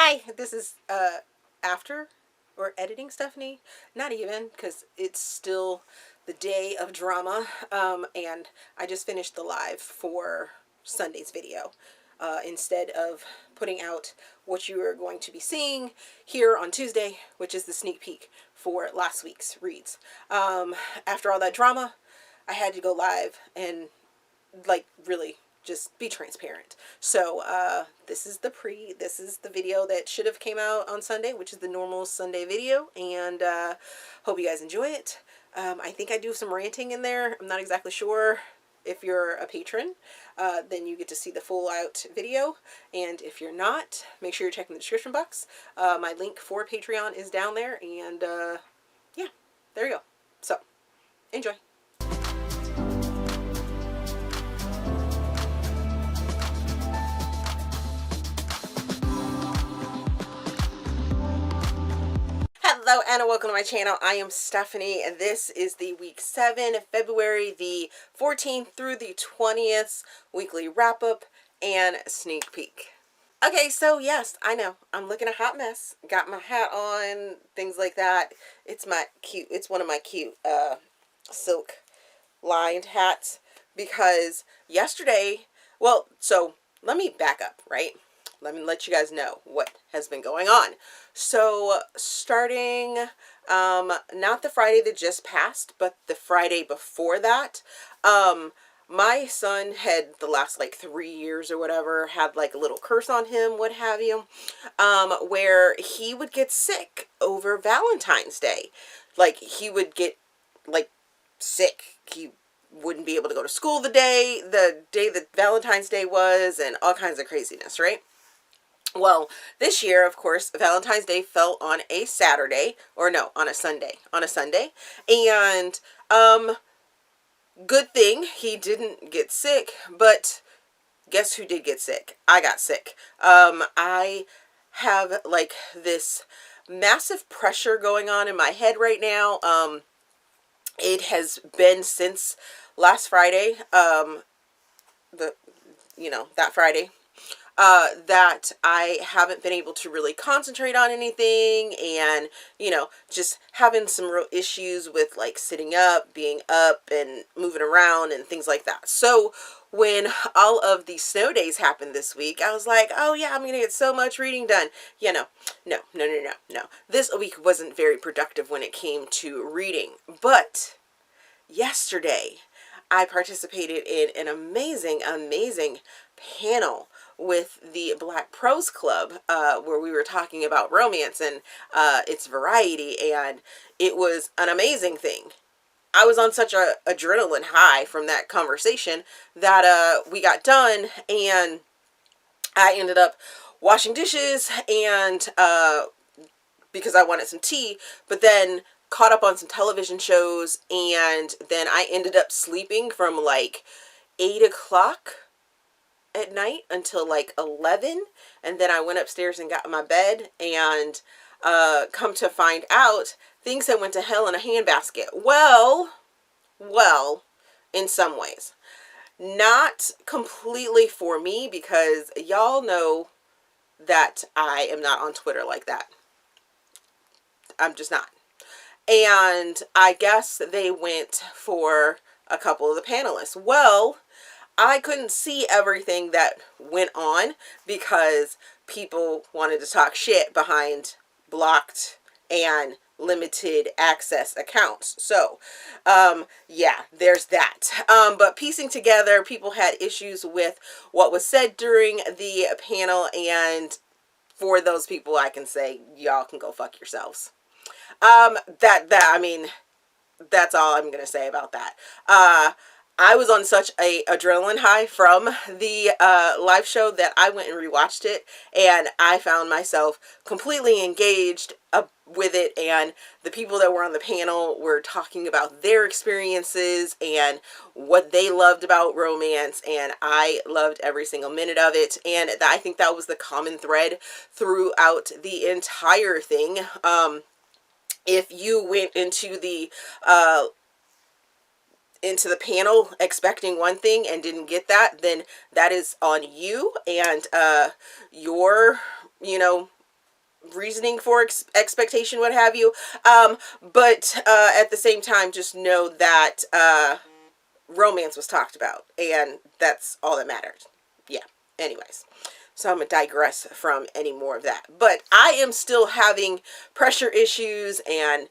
Hi, this is after or editing Stephanie. Not even, because it's still the day of drama. And I just finished the live for Sunday's video. Instead of putting out what you are going to be seeing here on Tuesday, which is the sneak peek for last week's reads. After all that drama, I had to go live and really just be transparent. So this is the video that should have came out on Sunday, which is the normal Sunday video, and hope you guys enjoy it. I think I do some ranting in there. I'm not exactly sure. If you're a patron, then you get to see the full out video, and if you're not, make sure you're checking the description box. My link for Patreon is down there, and yeah, there you go. So enjoy. Hello and welcome to my channel. I am Stephanie, and this is the week 7 of February, the 14th through the 20th weekly wrap-up and sneak peek. Okay, so yes, I know, I'm looking a hot mess. Got my hat on, things like that. It's one of my cute silk lined hats, because yesterday, well, so let me back up, right? Let me let you guys know what has been going on. So starting, not the Friday that just passed, but the Friday before that, my son had the last 3 years or whatever, had a little curse on him, what have you, where he would get sick over Valentine's Day. He would get sick. He wouldn't be able to go to school the day that Valentine's Day was, and all kinds of craziness, right? Well, this year, of course, Valentine's Day fell on a Saturday, or no, on a Sunday, and, good thing he didn't get sick, but guess who did get sick? I got sick. I have, this massive pressure going on in my head right now. It has been since last Friday, that Friday, that I haven't been able to really concentrate on anything, and, just having some real issues with, sitting up, being up, and moving around, and things like that. So, when all of the snow days happened this week, I was like, oh yeah, I'm gonna get so much reading done. No. This week wasn't very productive when it came to reading, but yesterday, I participated in an amazing panel with the Black Prose Club, where we were talking about romance and its variety, and it was an amazing thing. I was on such a adrenaline high from that conversation that we got done, and I ended up washing dishes, and because I wanted some tea, but then caught up on some television shows, and then I ended up sleeping from 8 o'clock at night until 11, and then I went upstairs and got in my bed, and come to find out, things that went to hell in a handbasket. Well, in some ways. Not completely for me, because y'all know that I am not on Twitter like that. I'm just not. And I guess they went for a couple of the panelists. Well, I couldn't see everything that went on because people wanted to talk shit behind blocked and limited access accounts. So, yeah, there's that. But piecing together, people had issues with what was said during the panel, and for those people, I can say, y'all can go fuck yourselves. I mean, that's all I'm gonna say about that. I was on such a adrenaline high from the live show that I went and rewatched it, and I found myself completely engaged with it, and the people that were on the panel were talking about their experiences and what they loved about romance, and I loved every single minute of it, and I think that was the common thread throughout the entire thing. If you went into the panel expecting one thing and didn't get that, then that is on you and your, reasoning for expectation, what have you. But at the same time, just know that romance was talked about, and that's all that matters. Yeah. Anyways, so I'm gonna digress from any more of that. But I am still having pressure issues and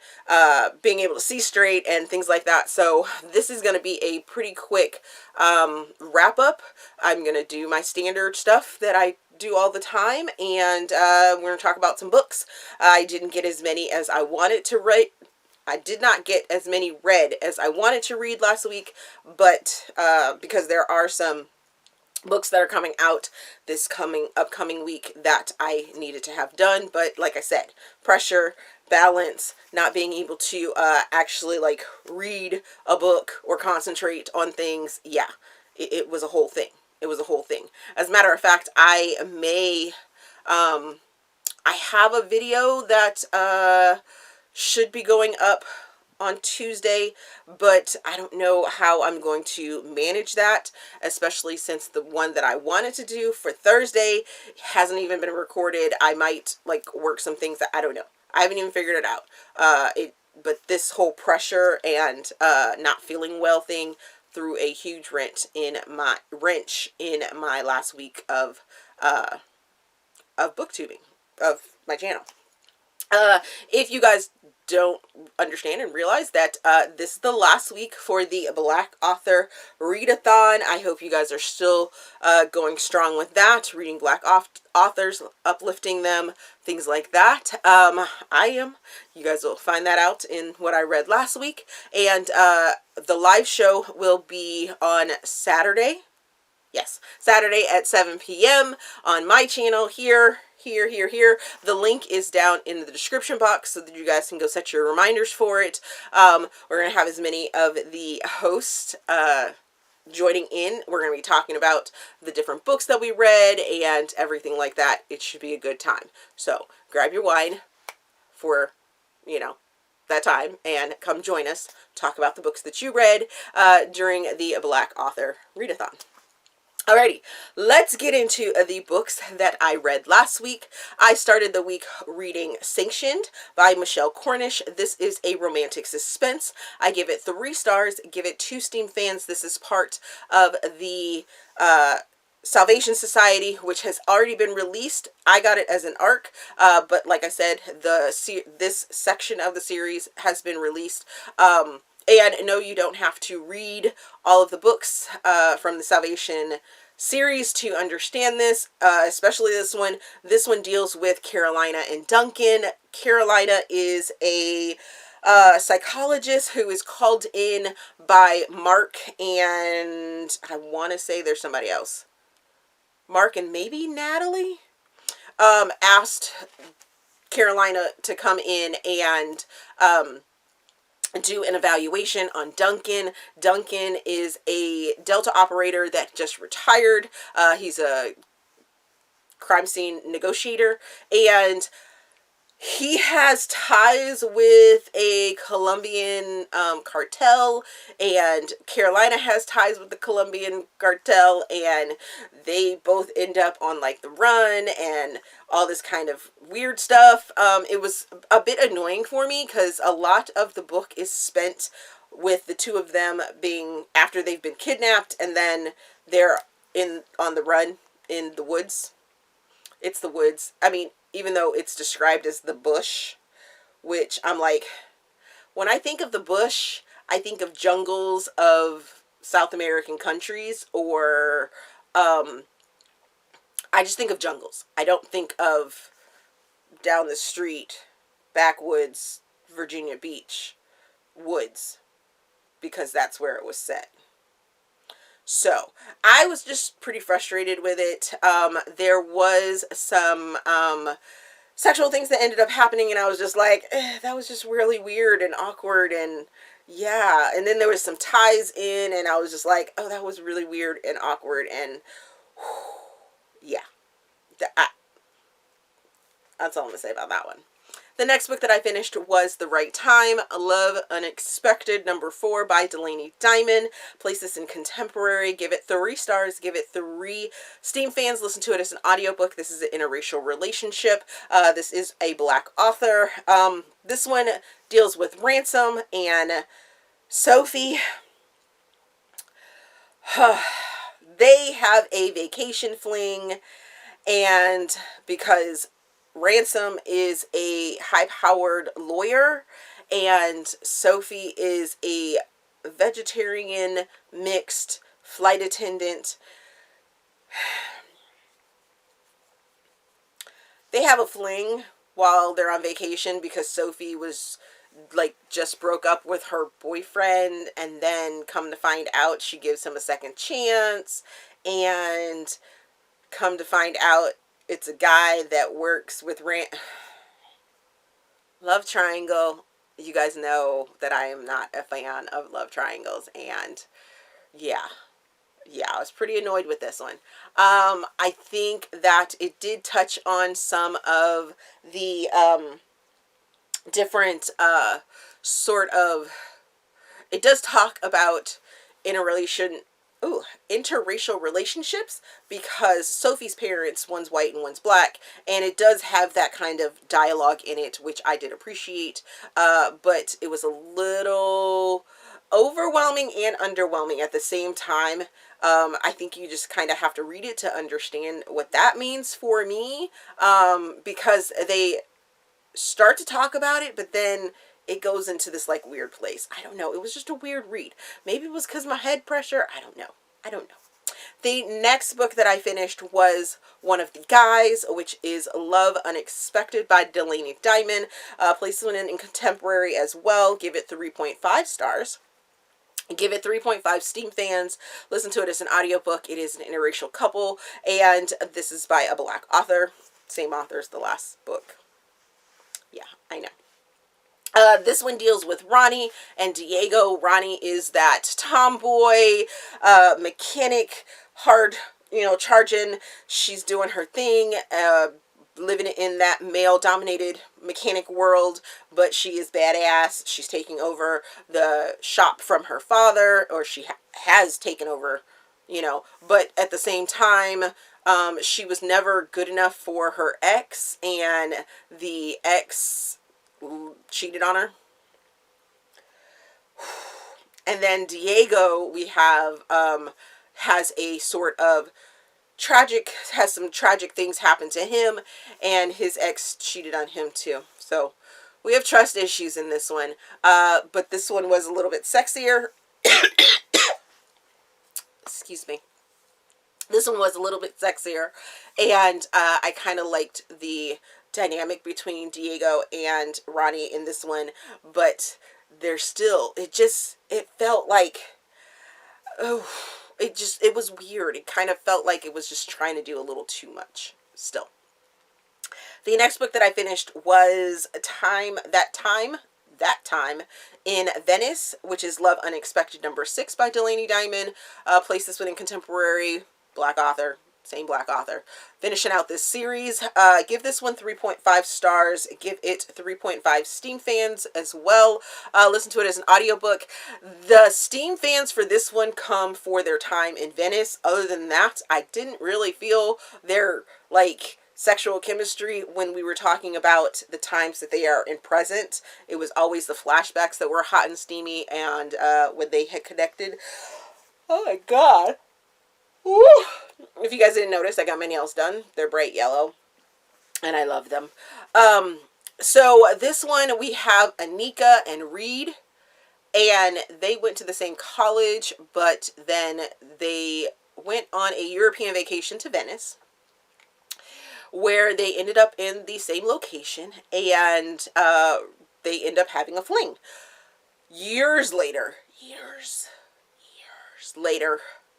being able to see straight and things like that. So this is gonna be a pretty quick wrap up. I'm gonna do my standard stuff that I do all the time, and we're gonna talk about some books. I didn't get as many as I wanted to write. I did not get as many read as I wanted to read last week, but because there are some books that are coming out this upcoming week that I needed to have done. But like I said, pressure, balance, not being able to actually like read a book or concentrate on things. Yeah, it was a whole thing. It was a whole thing. As a matter of fact, I have a video that should be going up on Tuesday, but I don't know how I'm going to manage that, especially since the one that I wanted to do for Thursday hasn't even been recorded. I might like work some things that I don't know. I haven't even figured it out. But this whole pressure and not feeling well thing threw a huge wrench in my last week of booktubing of my channel. If you guys don't understand and realize that this is the last week for the Black Author Readathon. I hope you guys are still going strong with that, reading Black authors, uplifting them, things like that. I am. You guys will find that out in what I read last week. And the live show will be on Saturday. Yes, Saturday at 7 p.m. on my channel here. The link is down in the description box so that you guys can go set your reminders for it. We're going to have as many of the hosts joining in. We're going to be talking about the different books that we read and everything like that. It should be a good time. So grab your wine for, that time and come join us. Talk about the books that you read during the Black Author Readathon. Alrighty, let's get into the books that I read last week. I started the week reading Sanctioned by Michelle Cornish. This is a romantic suspense. I give it 3 stars, give it 2 Steam fans. This is part of the Salvation Society, which has already been released. I got it as an arc, but like I said, this section of the series has been released. And no, you don't have to read all of the books from the Salvation series to understand this, especially this one. This one deals with Carolina and Duncan. Carolina is a psychologist who is called in by Mark and I want to say there's somebody else. Mark and maybe Natalie asked Carolina to come in and do an evaluation on Duncan. Duncan is a Delta operator that just retired. He's a crime scene negotiator, and he has ties with a Colombian cartel, and Carolina has ties with the Colombian cartel, and they both end up on like the run and all this kind of weird stuff. It was a bit annoying for me because a lot of the book is spent with the two of them being after they've been kidnapped, and then they're on the run in the woods. It's the woods. I mean, even though it's described as the bush, which I'm like, when I think of the bush, I think of jungles of South American countries, or I just think of jungles. I don't think of down the street, backwoods, Virginia Beach, woods, because that's where it was set. So I was just pretty frustrated with it. There was some sexual things that ended up happening, and I was just like, that was just really weird and awkward, and yeah. And then there was some ties in, and I was just like, oh, that was really weird and awkward, and whew, yeah. That's all I'm gonna say about that one. The next book that I finished was The Right Time, Love Unexpected, #4 by Delaney Diamond. Place this in contemporary. Give it 3 stars. Give it 3 Steam fans. Listen to it as an audiobook. This is an interracial relationship. This is a Black author. This one deals with Ransom and Sophie. They have a vacation fling, and because Ransom is a high-powered lawyer and Sophie is a vegetarian mixed flight attendant, they have a fling while they're on vacation because Sophie was like just broke up with her boyfriend, and then come to find out she gives him a second chance, and come to find out it's a guy that works with love triangle. You guys know that I am not a fan of love triangles, and yeah, I was pretty annoyed with this one. I think that it did touch on some of the different sort of, it does talk about interracial relationships, because Sophie's parents, one's white and one's black, and it does have that kind of dialogue in it, which I did appreciate, but it was a little overwhelming and underwhelming at the same time. I think you just kind of have to read it to understand what that means for me, because they start to talk about it, but then it goes into this like weird place. I don't know. It was just a weird read. Maybe it was because my head pressure. I don't know. The next book that I finished was One of the Guys, which is Love Unexpected by Delaney Diamond. Place this one in contemporary as well. Give it 3.5 stars. Give it 3.5 Steam fans. Listen to it as an audiobook. It is an interracial couple, and this is by a Black author. Same author as the last book. Yeah, I know. This one deals with Ronnie and Diego. Ronnie is that tomboy, mechanic, hard, charging. She's doing her thing, living in that male-dominated mechanic world, but she is badass. She's taking over the shop from her father, or she has taken over, but at the same time, she was never good enough for her ex, and the ex cheated on her. And then Diego, we have, has a sort of has some tragic things happen to him, and his ex cheated on him too. So we have trust issues in this one. But this one was a little bit sexier. Excuse me. This one was a little bit sexier, and I kind of liked the dynamic between Diego and Ronnie in this one, but there's still, it felt like, it was weird. It kind of felt like it was just trying to do a little too much still. The next book that I finished was That Time in Venice, which is Love Unexpected #6 by Delaney Diamond. Place this one in contemporary. Black author. Same Black author. Finishing out this series. Give this one 3.5 stars. Give it 3.5 Steam fans as well. Listen to it as an audiobook. The Steam fans for this one come for their time in Venice. Other than that, I didn't really feel their sexual chemistry when we were talking about the times that they are in present. It was always the flashbacks that were hot and steamy, and when they had connected. Oh my god. Woo. If you guys didn't notice, I got my nails done. They're bright yellow, and I love them. So this one, we have Anika and Reed, and they went to the same college, but then they went on a European vacation to Venice, where they ended up in the same location, and they end up having a fling. Years later,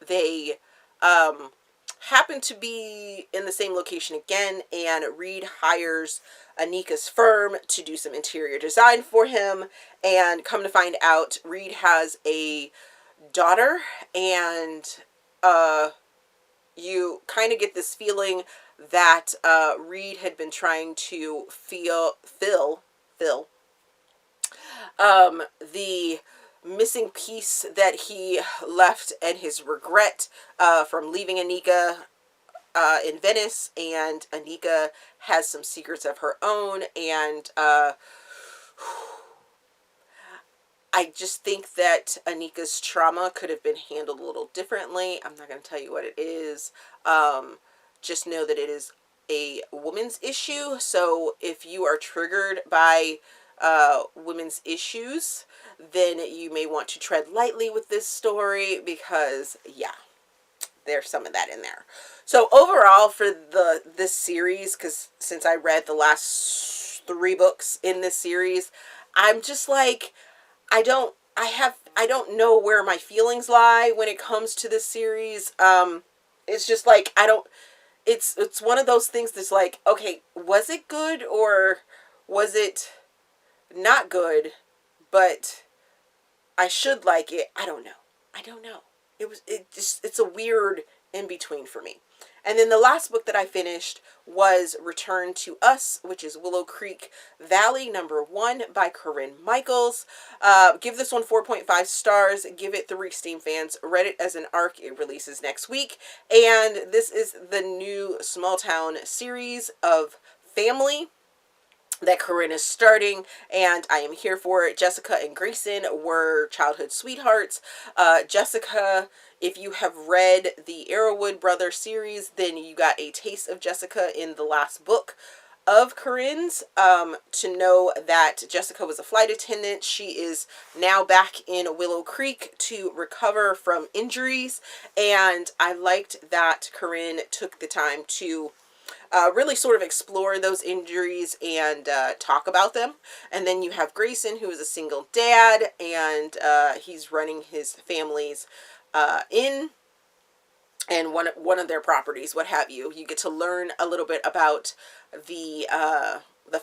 they happen to be in the same location again, and Reed hires Anika's firm to do some interior design for him, and come to find out, Reed has a daughter, and you kind of get this feeling that Reed had been trying to fill the missing piece that he left, and his regret from leaving Anika in Venice. And Anika has some secrets of her own, and I just think that Anika's trauma could have been handled a little differently. I'm not going to tell you what it is. Just know that it is a woman's issue. So if you are triggered by women's issues, then you may want to tread lightly with this story, because yeah, there's some of that in there. So overall for this series, because since I read the last 3 books in this series, I'm just like, I don't know where my feelings lie when it comes to this series. It's just like, it's one of those things that's like, okay, was it good or was it not good, but I should like it? I don't know. It's a weird in between for me. And then the last book that I finished was Return to Us, which is Willow Creek Valley #1 by Corinne Michaels. Give this one 4.5 stars. Give it 3 Steam fans. Read it as an arc. It releases next week. And this is the new small town series of family that Corinne is starting, and I am here for it. Jessica and Grayson were childhood sweethearts. Jessica, if you have read the Arrowwood Brothers series, then you got a taste of Jessica in the last book of Corinne's, to know that Jessica was a flight attendant. She is now back in Willow Creek to recover from injuries, and I liked that Corinne took the time to really sort of explore those injuries and talk about them. And then you have Grayson, who is a single dad, and he's running his family's inn and one of their properties, what have you. You get to learn a little bit about the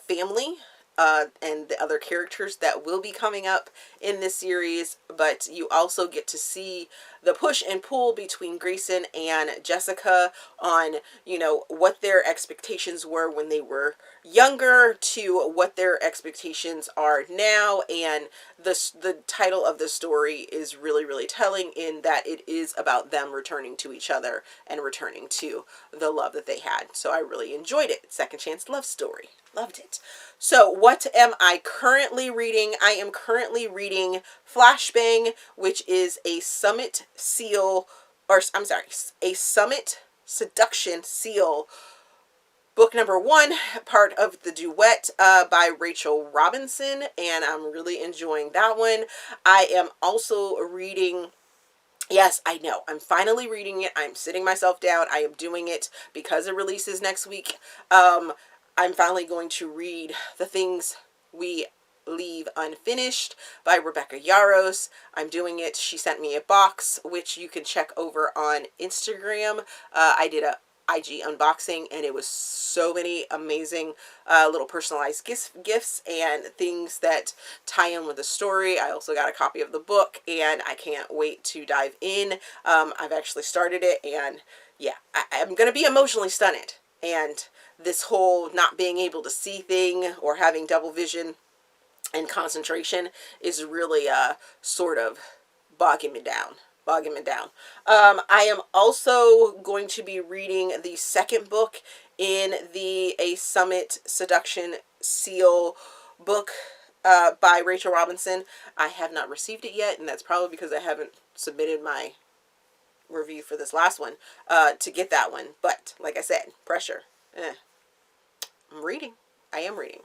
family and the other characters that will be coming up in this series, but you also get to see the push and pull between Grayson and Jessica on, what their expectations were when they were younger to what their expectations are now. And the title of the story is really, really telling in that it is about them returning to each other and returning to the love that they had. So I really enjoyed it. Second chance love story. Loved it. So what am I currently reading? I am currently reading Flashbang, which is a Summit Seal, or I'm sorry, a Summit Seduction Seal, book #1, part of the duet by Rachel Robinson, and I'm really enjoying that one. I am also reading, yes, I know, I'm finally reading it. I'm sitting myself down. I am doing it because it releases next week. I'm finally going to read The Things We Leave Unfinished by Rebecca Yarros. I'm doing it. She sent me a box, which you can check over on Instagram. I did a IG unboxing, and it was so many amazing little personalized gifts and things that tie in with the story. I also got a copy of the book, and I can't wait to dive in. I've actually started it, and yeah, I'm going to be emotionally stunted. And this whole not being able to see thing or having double vision and concentration is really sort of bogging me down. I am also going to be reading the second book in the A Summit Seduction Seal book by Rachel Robinson. I have not received it yet, and that's probably because I haven't submitted my review for this last one to get that one. But like I said, pressure. I'm reading. I am reading.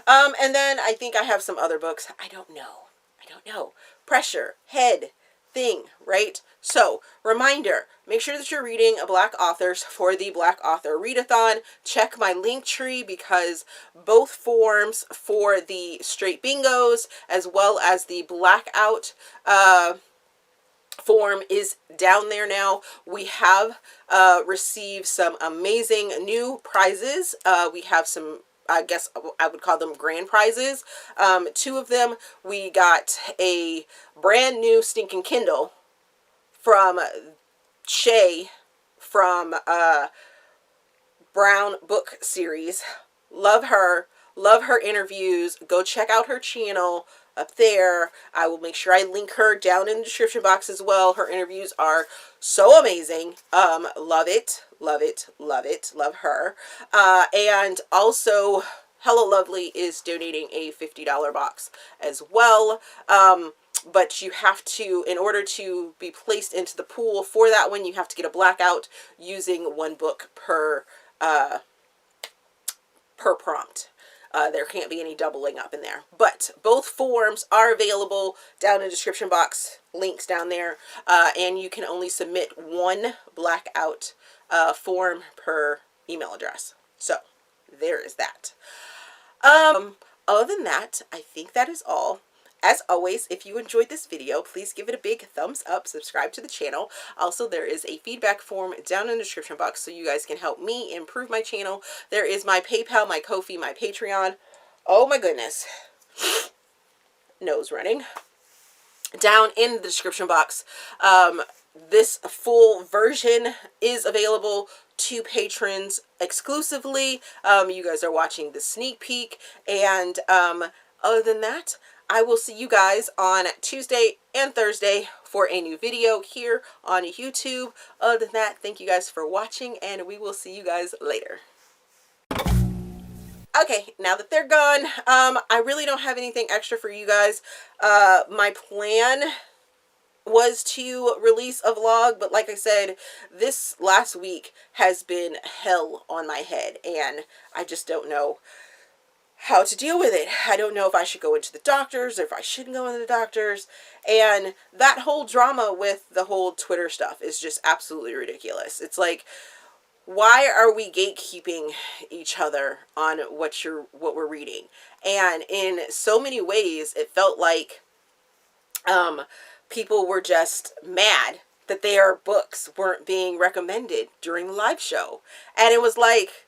And then I think I have some other books. I don't know. Pressure, head, thing, right? So, reminder, make sure that you're reading Black authors for the Black Author Readathon. Check my link tree, because both forms for the straight bingos as well as the blackout form is down there now. We have received some amazing new prizes. We have some, I guess I would call them grand prizes. 2 of them, we got a brand new stinking Kindle from Shay from Brown book series. Love her. Love her interviews. Go check out her channel up there. I will make sure I link her down in the description box as well. Her interviews are so amazing. Love it. Love it. Love it. Love her. And also, Hello Lovely is donating a $50 box as well. But you have to, in order to be placed into the pool for that one, you have to get a blackout using one book per prompt. There can't be any doubling up in there. But both forms are available down in the description box, links down there, and you can only submit one blackout form per email address. So there is that. Other than that, I think that is all. As always, if you enjoyed this video, please give it a big thumbs up, subscribe to the channel. Also, there is a feedback form down in the description box so you guys can help me improve my channel. There is my PayPal, my Ko-fi, my Patreon. Oh my goodness. Nose running. Down in the description box. This full version is available to patrons exclusively. You guys are watching the sneak peek. And other than that, I will see you guys on Tuesday and Thursday for a new video here on YouTube. Other than that, thank you guys for watching, and we will see you guys later. Okay, now that they're gone, I really don't have anything extra for you guys. My plan was to release a vlog, but like I said, this last week has been hell on my head, and I just don't know how to deal with it. I don't know if I should go into the doctors or if I shouldn't go into the doctors. And that whole drama with the whole Twitter stuff is just absolutely ridiculous. It's like, why are we gatekeeping each other on what we're reading? And in so many ways, it felt like people were just mad that their books weren't being recommended during the live show. And it was like,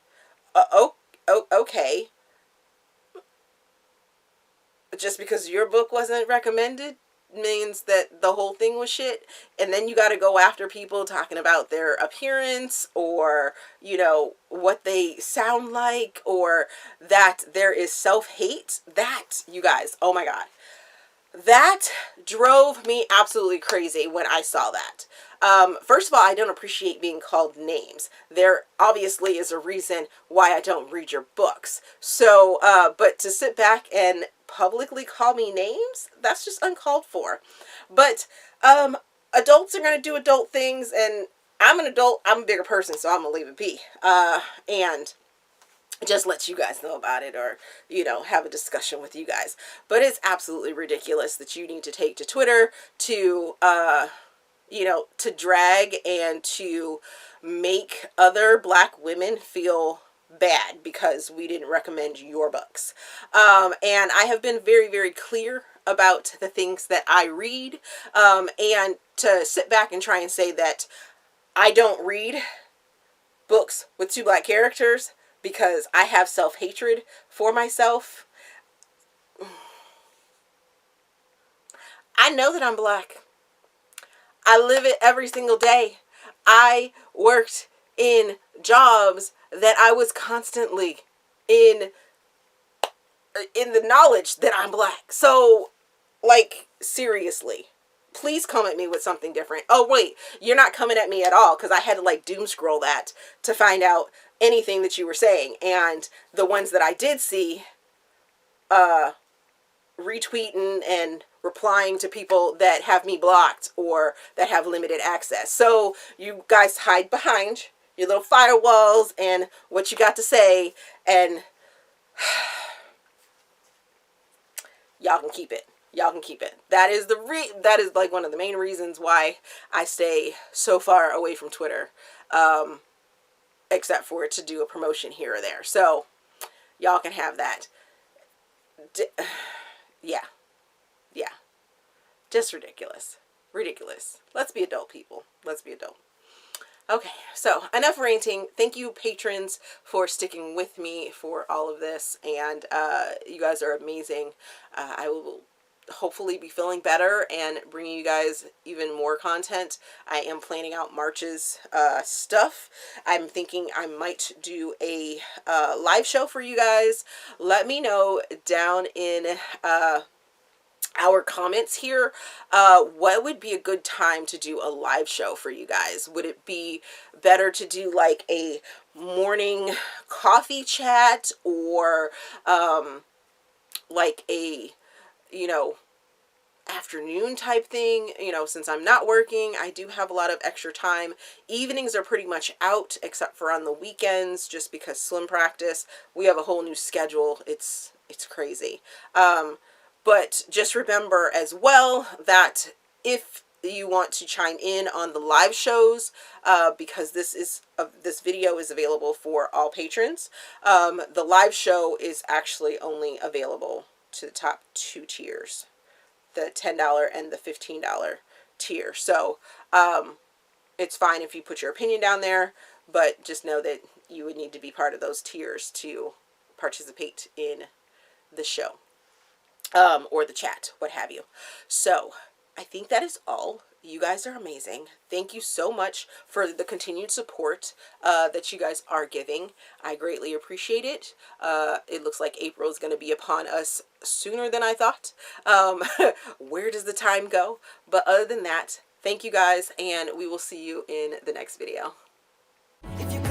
okay. Just because your book wasn't recommended means that the whole thing was shit, and then you got to go after people talking about their appearance or, you know, what they sound like, or that there is self-hate. That, you guys, oh my god, that drove me absolutely crazy when I saw that. First of all, I don't appreciate being called names. There obviously is a reason why I don't read your books. So, but to sit back and publicly call me names, that's just uncalled for. But adults are going to do adult things, and I'm an adult. I'm a bigger person, so I'm going to leave it be. And just let you guys know about it, or, you know, have a discussion with you guys. But it's absolutely ridiculous that you need to take to Twitter to, you know, to drag and to make other Black women feel bad because we didn't recommend your books. And I have been very, very clear about the things that I read. And to sit back and try and say that I don't read books with 2 Black characters because I have self-hatred for myself. I know that I'm Black. I live it every single day. I worked in jobs that I was constantly in the knowledge that I'm Black. So, like, seriously, please come at me with something different. Oh, wait, you're not coming at me at all, because I had to, like, doom scroll that to find out anything that you were saying. And the ones that I did see, retweeting and replying to people that have me blocked or that have limited access. So you guys hide behind your little firewalls and what you got to say, and y'all can keep it. Y'all can keep it. That is that is like one of the main reasons why I stay so far away from Twitter, except for to do a promotion here or there. So y'all can have that. Yeah. Just ridiculous. Ridiculous. Let's be adult, people. Let's be adult. Okay, so enough ranting. Thank you, patrons, for sticking with me for all of this, and you guys are amazing. I will hopefully be feeling better and bringing you guys even more content. I am planning out March's stuff. I'm thinking I might do a live show for you guys. Let me know down in our comments here, what would be a good time to do a live show for you guys? Would it be better to do like a morning coffee chat, or like a, you know, afternoon type thing? You know, since I'm not working, I do have a lot of extra time. Evenings are pretty much out except for on the weekends, just because swim practice. We have a whole new schedule. It's crazy. But just remember as well that if you want to chime in on the live shows, because this video is available for all patrons, the live show is actually only available to the top 2 tiers, the $10 and the $15 tier. So it's fine if you put your opinion down there, but just know that you would need to be part of those tiers to participate in the show. Or the chat, what have you. So I think that is all. You guys are amazing. Thank you so much for the continued support that you guys are giving. I greatly appreciate it. It looks like April is going to be upon us sooner than I thought. Where does the time go? But other than that, thank you guys, and we will see you in the next video. If you